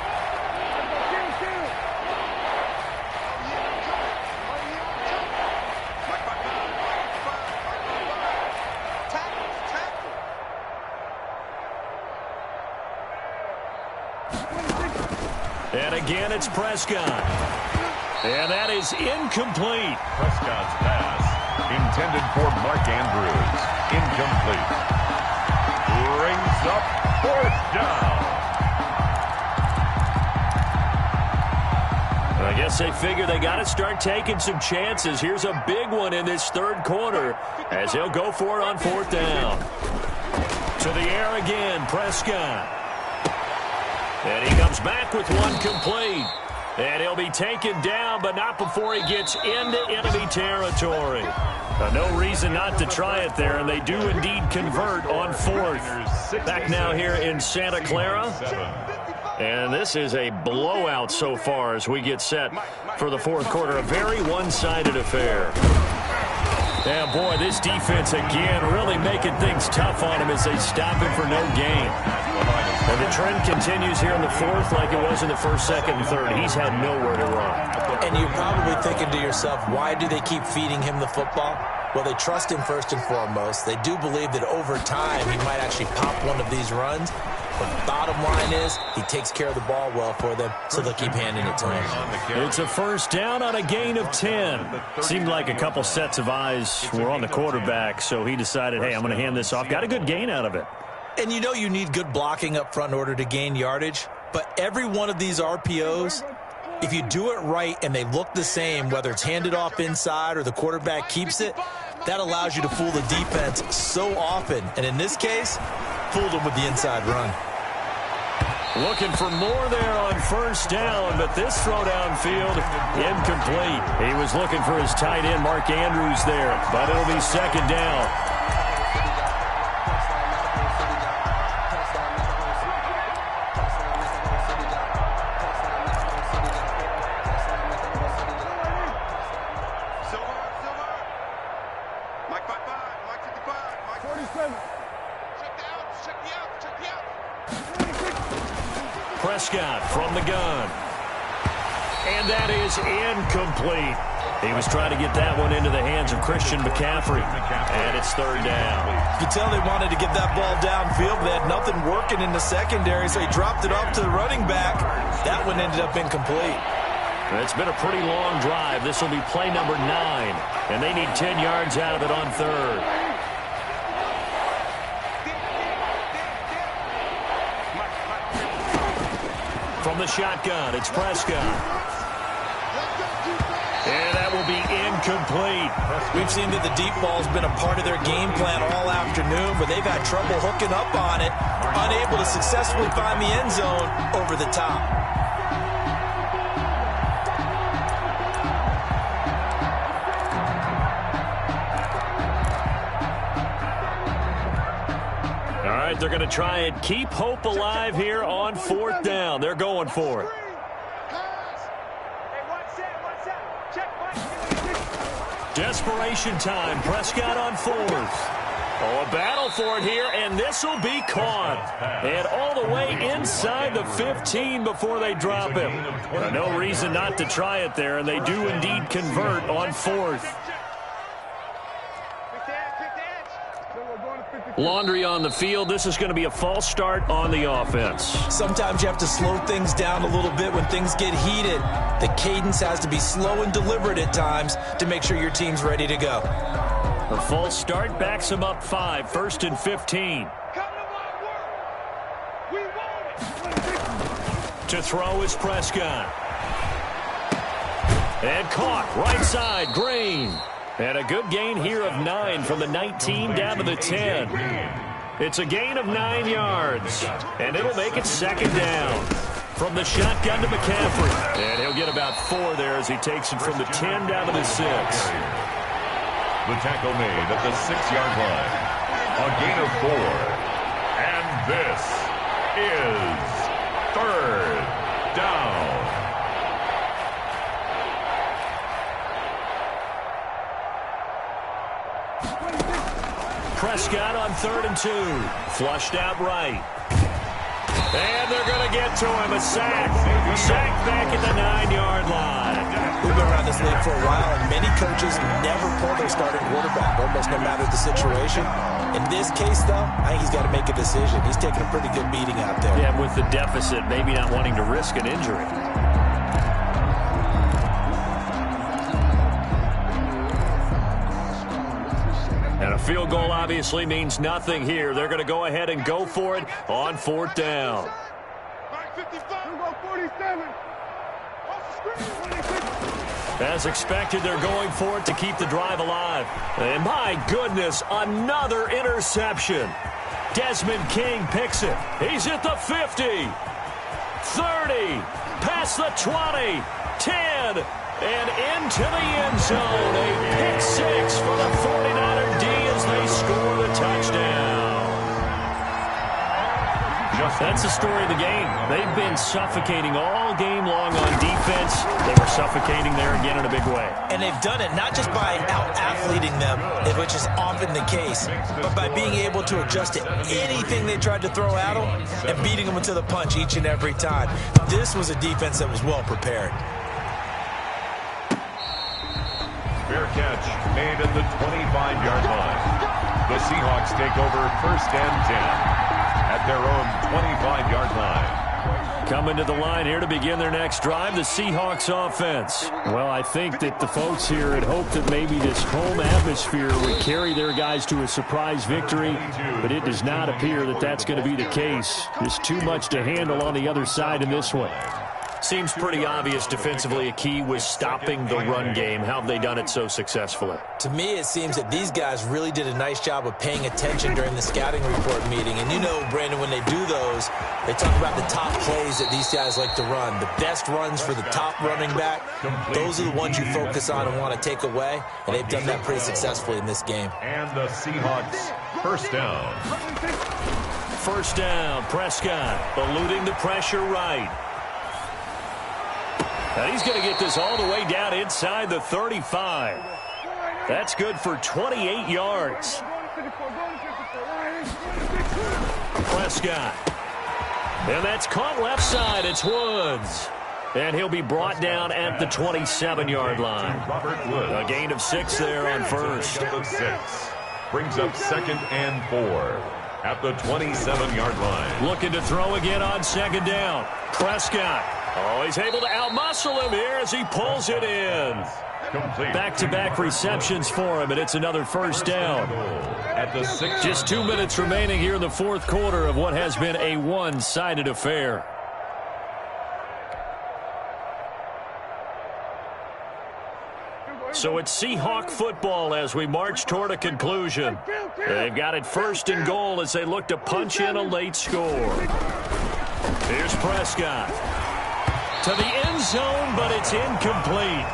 S2: And again, it's Prescott. And that is incomplete.
S4: Prescott's pass intended for Mark Andrews. Incomplete. Brings up 4th down.
S2: I guess they figure they got to start taking some chances. Here's a big one in this 3rd quarter as he'll go for it on 4th down. To the air again, Prescott. And he comes back with one complete. And he'll be taken down, but not before he gets into enemy territory. No reason not to try it there, and they do indeed convert on 4th. Back now here in Santa Clara. And this is a blowout so far as we get set for the 4th quarter. A very one-sided affair. Yeah, boy, this defense again really making things tough on him as they stop him for no gain. And the trend continues here in the 4th like it was in the 1st, 2nd, and 3rd. He's had nowhere to run.
S5: And you're probably thinking to yourself, why do they keep feeding him the football? Well, they trust him first and foremost. They do believe that over time he might actually pop one of these runs. But the bottom line is he takes care of the ball well for them, so they'll keep handing it to him.
S2: It's a 1st down on a gain of 10. Seemed like a couple sets of eyes were on the quarterback, so he decided, hey, I'm going to hand this off. Got a good gain out of it.
S5: And you know you need good blocking up front in order to gain yardage, but every one of these RPOs, if you do it right and they look the same, whether it's handed off inside or the quarterback keeps it, that allows you to fool the defense so often. And in this case, fooled them with the inside run.
S2: Looking for more there on 1st down, but this throw downfield incomplete. He was looking for his tight end, Mark Andrews, there, but it'll be 2nd down. Prescott from the gun. And that is incomplete. He was trying to get that one into the hands of Christian McCaffrey. And it's 3rd down.
S5: You can tell they wanted to get that ball downfield, but they had nothing working in the secondary, so he dropped it off to the running back. That one ended up incomplete.
S2: It's been a pretty long drive. This will be play number 9. And they need 10 yards out of it on 3rd. From the shotgun, it's Prescott. And that will be incomplete.
S5: We've seen that the deep ball's been a part of their game plan all afternoon, but they've had trouble hooking up on it, unable to successfully find the end zone over the top.
S2: They're going to try and keep hope alive here on 4th down. They're going for it. Desperation time. Prescott on 4th. Oh, a battle for it here, and this will be caught. And all the way inside the 15 before they drop him. No reason not to try it there, and they do indeed convert on 4th. Laundry on the field. This is going to be a false start on the offense.
S5: Sometimes you have to slow things down a little bit when things get heated. The cadence has to be slow and deliberate at times to make sure your team's ready to go.
S2: The false start backs him up 5, 1st and 15. To throw is Prescott. And caught right side, Green. And a good gain here of 9 from the 19 down to the 10. It's a gain of 9 yards, and it'll make it 2nd down. From the shotgun to McCaffrey. And he'll get about 4 there as he takes it from the 10 down to the 6.
S4: The tackle made at the 6-yard line. A gain of 4. And this is 3rd down.
S2: Prescott on 3rd and 2. Flushed out right. And they're going to get to him. A sack. Sack back at the 9-yard line.
S5: We've been around this league for a while, and many coaches never pull their starting quarterback, almost no matter the situation. In this case, though, I think he's got to make a decision. He's taking a pretty good beating out there.
S2: Yeah, with the deficit, maybe not wanting to risk an injury. And a field goal obviously means nothing here. They're going to go ahead and go for it on 4th down. As expected, they're going for it to keep the drive alive. And my goodness, another interception. Desmond King picks it. He's at the 50, 30, past the 20, 10, and into the end zone. A pick 6 for the 49er D as they score the touchdown. That's the story of the game. They've been suffocating all game long on defense. They were suffocating there again in a big way.
S5: And they've done it not just by out-athleting them, which is often the case, but by being able to adjust to anything they tried to throw at them and beating them to the punch each and every time. This was a defense that was well prepared.
S4: Fair catch made at the 25-yard line. The Seahawks take over 1st and 10 at their own 25-yard line.
S2: Coming to the line here to begin their next drive, the Seahawks offense. Well, I think that the folks here had hoped that maybe this home atmosphere would carry their guys to a surprise victory, but it does not appear that that's going to be the case. There's too much to handle on the other side in this one.
S3: Seems pretty obvious defensively a key was stopping the run game. How have they done it so successfully?
S5: To me, it seems that these guys really did a nice job of paying attention during the scouting report meeting. And you know, Brandon, when they do those, they talk about the top plays that these guys like to run. The best runs for the top running back, those are the ones you focus on and want to take away. And they've done that pretty successfully in this game.
S4: And the Seahawks, 1st down.
S2: 1st down, Prescott eluding the pressure right. And he's going to get this all the way down inside the 35. That's good for 28 yards. Prescott. And that's caught left side. It's Woods. And he'll be brought down at the 27-yard line. A gain of 6 there on 1st.
S4: Brings up 2nd and 4 at the 27-yard line.
S2: Looking to throw again on 2nd down. Prescott. Oh, he's able to outmuscle him here as he pulls it in. Back-to-back receptions for him, and it's another 1st down.
S4: At the 6.
S2: Just 2 minutes remaining here in the 4th quarter of what has been a one-sided affair. So it's Seahawk football as we march toward a conclusion. They've got it 1st and goal as they look to punch in a late score. Here's Prescott. To the end zone, but it's incomplete.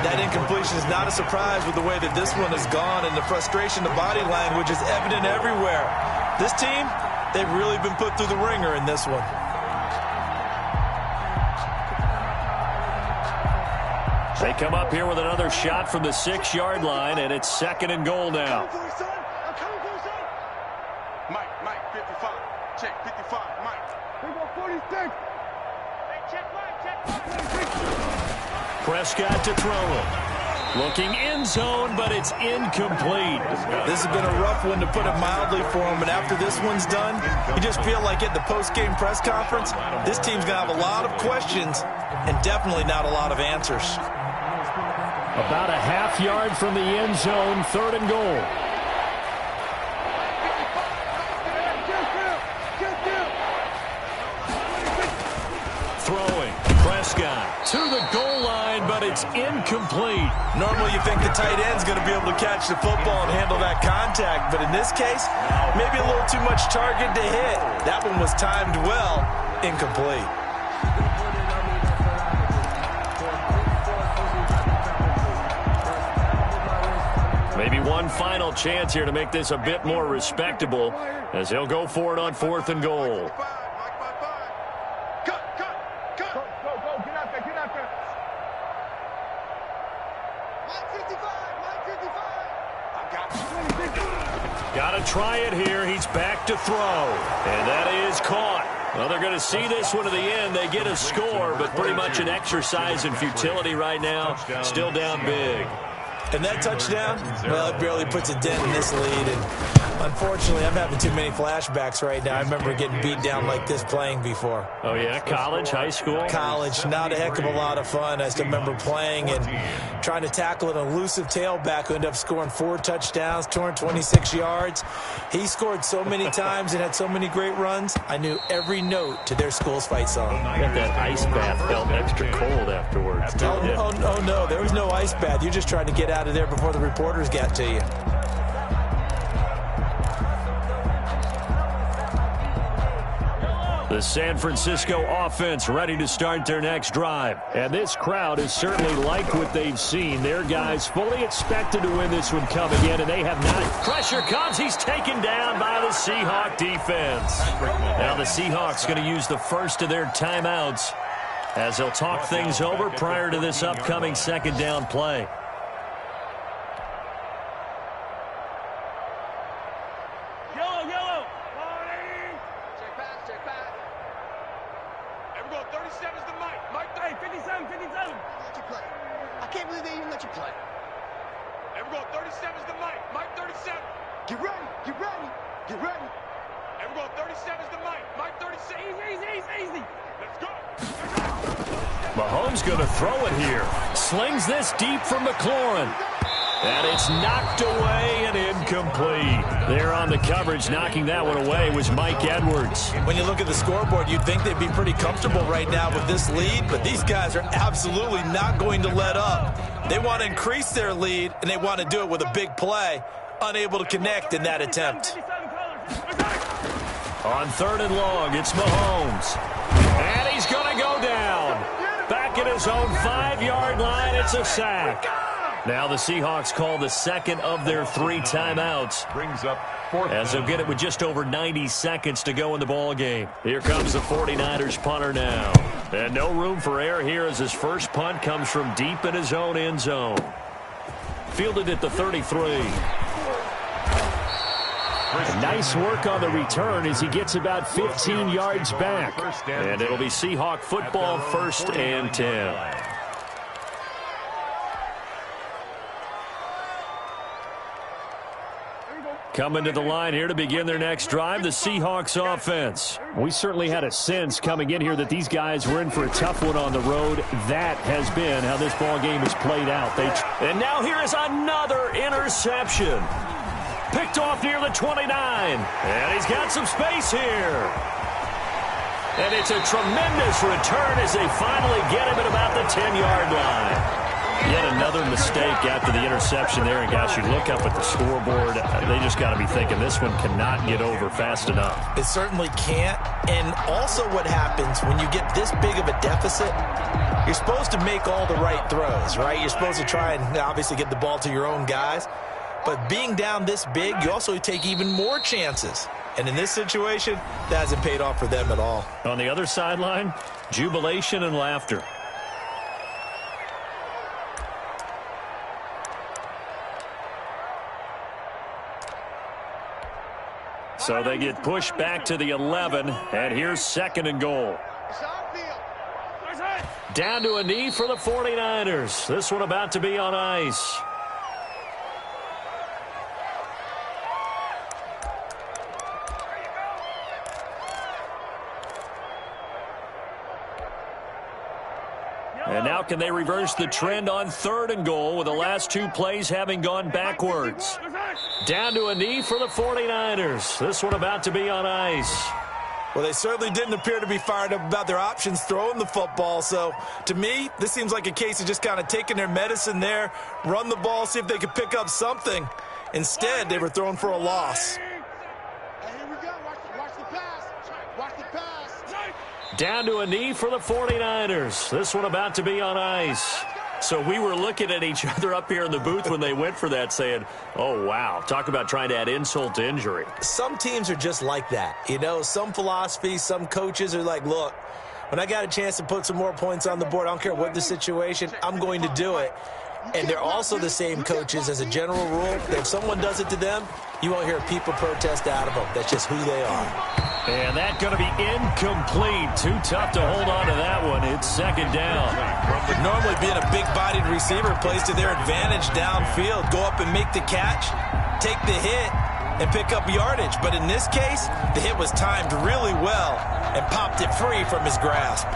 S5: That incompletion is not a surprise with the way that this one has gone, and the frustration, the body language is evident everywhere. This team, they've really been put through the ringer in this one.
S2: They come up here with another shot from the 6-yard line, and it's 2nd and goal now.
S6: Mike, 55. Check, 55, Mike. We go 46.
S2: Prescott to throw it. Looking end zone, but it's incomplete.
S5: This has been a rough one, to put it mildly, for him. And after this one's done, you just feel like at the post-game press conference, this team's going to have a lot of questions and definitely not a lot of answers.
S2: About a half-yard from the end zone, 3rd and goal. Throwing, Prescott to the goal line, but it's incomplete.
S5: Normally you think the tight end's going to be able to catch the football and handle that contact, but in this case, maybe a little too much target to hit. That one was timed well, incomplete.
S2: Maybe one final chance here to make this a bit more respectable as he'll go for it on 4th and goal. Got to try it here. He's back to throw. And that is caught. Well, they're going to see this one to the end. They get a score, but pretty much an exercise in futility right now. Still down big.
S5: And that touchdown, well, it barely puts a dent in this lead. And unfortunately, I'm having too many flashbacks right now. I remember getting beat down like this playing before.
S2: Oh, yeah? College, high school?
S5: College. Not a heck of a lot of fun. I still remember playing and trying to tackle an elusive tailback who ended up scoring 4 touchdowns, 226 yards. He scored so many times and had so many great runs, I knew every note to their school's fight song.
S2: Got that ice bath felt extra cold afterwards.
S5: Oh, no, there was no ice bath. You're just trying to get out of there before the reporters got to you.
S2: The San Francisco offense ready to start their next drive. And this crowd has certainly liked what they've seen. Their guys fully expected to win this one coming in, and they have not. Pressure comes. He's taken down by the Seahawk defense. Now the Seahawks going to use the first of their timeouts as they'll talk things over prior to this upcoming 2nd down play. Mahomes going to throw it here. Slings this deep from McLaurin. And it's knocked away and incomplete. There on the coverage, knocking that one away was Mike Edwards.
S5: When you look at the scoreboard, you'd think they'd be pretty comfortable right now with this lead, but these guys are absolutely not going to let up. They want to increase their lead, and they want to do it with a big play. Unable to connect in that attempt.
S2: On 3rd and long, it's Mahomes. And he's going to go down. Back at his own 5-yard line, it's a sack. Now the Seahawks call the second of their 3 timeouts.
S4: Brings up 4th.
S2: As they'll get it with just over 90 seconds to go in the ball game. Here comes the 49ers punter now. And no room for error here as his first punt comes from deep in his own end zone. Fielded at the 33. Nice work on the return as he gets about 15 yards back. And it'll be Seahawk football, 1st and 10. Coming to the line here to begin their next drive, the Seahawks offense. We certainly had a sense coming in here that these guys were in for a tough one on the road. That has been how this ball game has played out. And now here is another interception. Picked off near the 29. And he's got some space here. And it's a tremendous return as they finally get him at about the 10-yard line. Yet another mistake after the interception there. And, gosh, you look up at the scoreboard, they just got to be thinking this one cannot get over fast enough.
S5: It certainly can't. And also what happens when you get this big of a deficit, you're supposed to make all the right throws, right? You're supposed to try and obviously get the ball to your own guys. But being down this big, you also take even more chances. And in this situation, that hasn't paid off for them at all.
S2: On the other sideline, jubilation and laughter. So they get pushed back to the 11, and here's 2nd and goal. Down to a knee for the 49ers. This one about to be on ice. And now can they reverse the trend on 3rd and goal with the last 2 plays having gone backwards? Down to a knee for the 49ers. This one about to be on ice.
S5: Well, they certainly didn't appear to be fired up about their options throwing the football. So, to me, this seems like a case of just kind of taking their medicine there, run the ball, see if they could pick up something. Instead, they were throwing for a loss.
S6: Hey, here we go. Watch the pass. Watch the pass.
S2: Down to a knee for the 49ers. This one about to be on ice. So we were looking at each other up here in the booth when they went for that saying, oh, wow, talk about trying to add insult to injury.
S5: Some teams are just like that. You know, some philosophies, some coaches are like, look, when I got a chance to put some more points on the board, I don't care what the situation, I'm going to do it. And they're also the same coaches as a general rule. If someone does it to them, you won't hear people protest out of them. That's just who they are.
S2: And that's going to be incomplete. Too tough to hold on to that one. It's second down.
S5: Normally being a big-bodied receiver plays to their advantage downfield. Go up and make the catch, take the hit, and pick up yardage. But in this case, the hit was timed really well and popped it free from his grasp.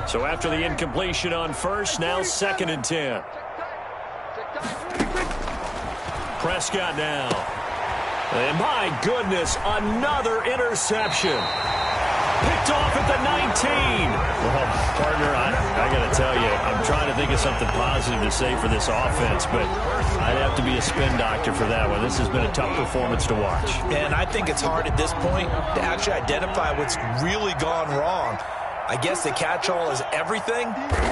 S2: So after the incompletion on first, now second and 10. Prescott now. And my goodness, another interception. Picked off at the 19. Well, partner, I got to tell you, I'm trying to think of something positive to say for this offense, but I'd have to be a spin doctor for that one. This has been a tough performance to watch.
S5: And I think it's hard at this point to actually identify what's really gone wrong. I guess the catch-all is everything.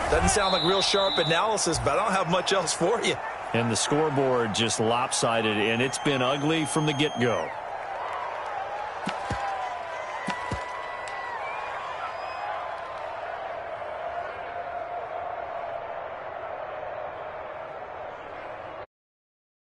S5: Doesn't sound like real sharp analysis, but I don't have much else for you.
S2: And the scoreboard just lopsided, and it's been ugly from the get-go.